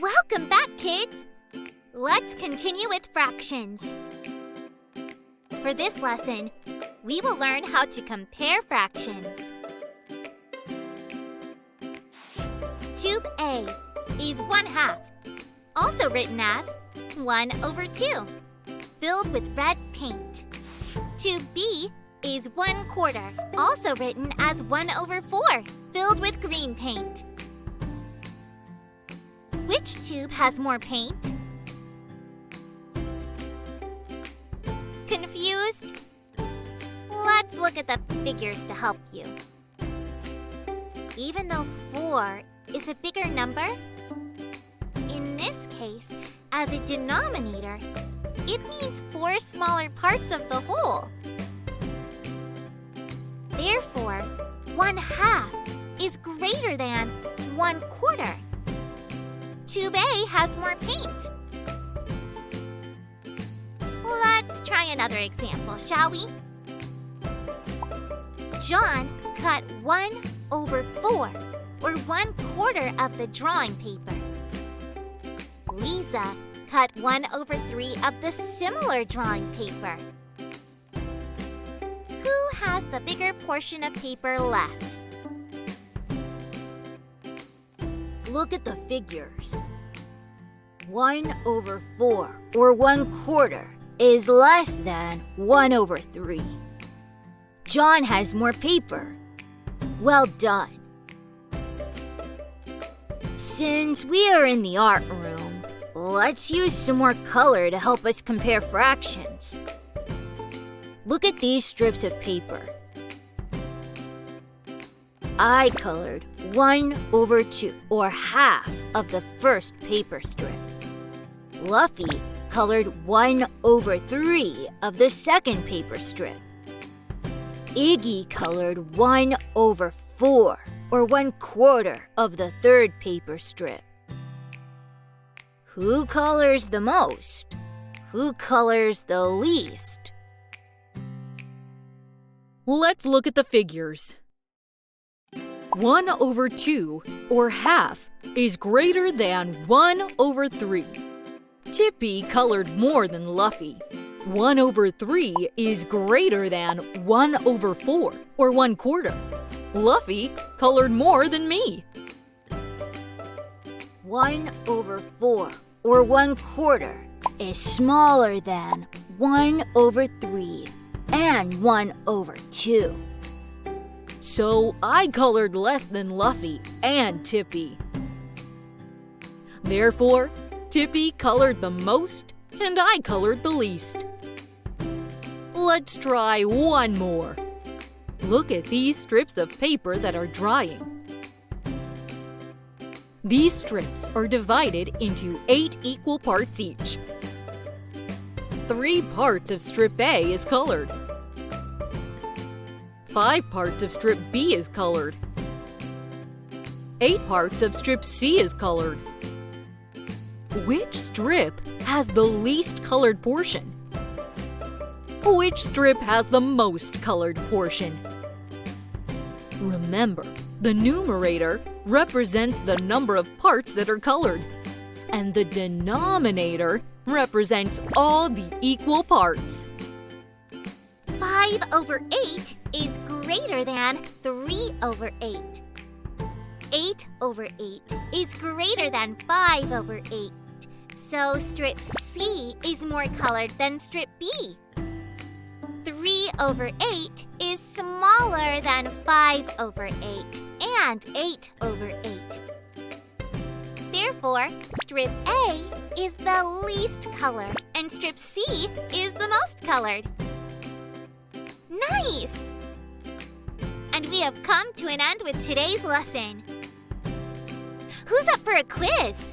Welcome back, kids! Let's continue with fractions. For this lesson, we will learn how to compare fractions. Tube A is 1/2, also written as 1/2, filled with red paint. Tube B is 1/4, also written as 1/4, filled with green paint. Which tube has more paint? Confused? Let's look at the figures to help you. Even though 4 is a bigger number, in this case, as a denominator, it means 4 smaller parts of the whole. Therefore, 1/2 is greater than 1/4. Tube A has more paint. Let's try another example, shall we? John cut 1/4, or 1/4 of the drawing paper. Lisa cut 1/3 of the similar drawing paper. Who has the bigger portion of paper left? Look at the figures. 1/4, or 1/4, is less than 1/3. John has more paper. Well done. Since we are in the art room, let's use some more color to help us compare fractions. Look at these strips of paper. I colored 1/2, or half of the first paper strip. Luffy colored 1/3 of the second paper strip. Iggy colored 1/4, or 1/4 of the third paper strip. Who colors the most? Who colors the least? Let's look at the figures. 1/2, or half, is greater than 1/3. Tippy colored more than Luffy. 1/3 is greater than 1/4, or 1/4. Luffy colored more than me. 1/4, or 1/4, is smaller than 1/3 and 1/2. So I colored less than Luffy and Tippy. Therefore, Tippy colored the most and I colored the least. Let's try one more. Look at these strips of paper that are drying. These strips are divided into 8 equal parts each. 3 parts of strip A is colored. 5 parts of strip B is colored. 8 parts of strip C is colored. Which strip has the least colored portion? Which strip has the most colored portion? Remember, the numerator represents the number of parts that are colored, and the denominator represents all the equal parts. 5/8 is greater than 3/8. 8/8 is greater than 5/8. So strip C is more colored than strip B. 3/8 is smaller than 5/8 and 8/8. Therefore, strip A is the least colored and strip C is the most colored. Nice! And we have come to an end with today's lesson. Who's up for a quiz?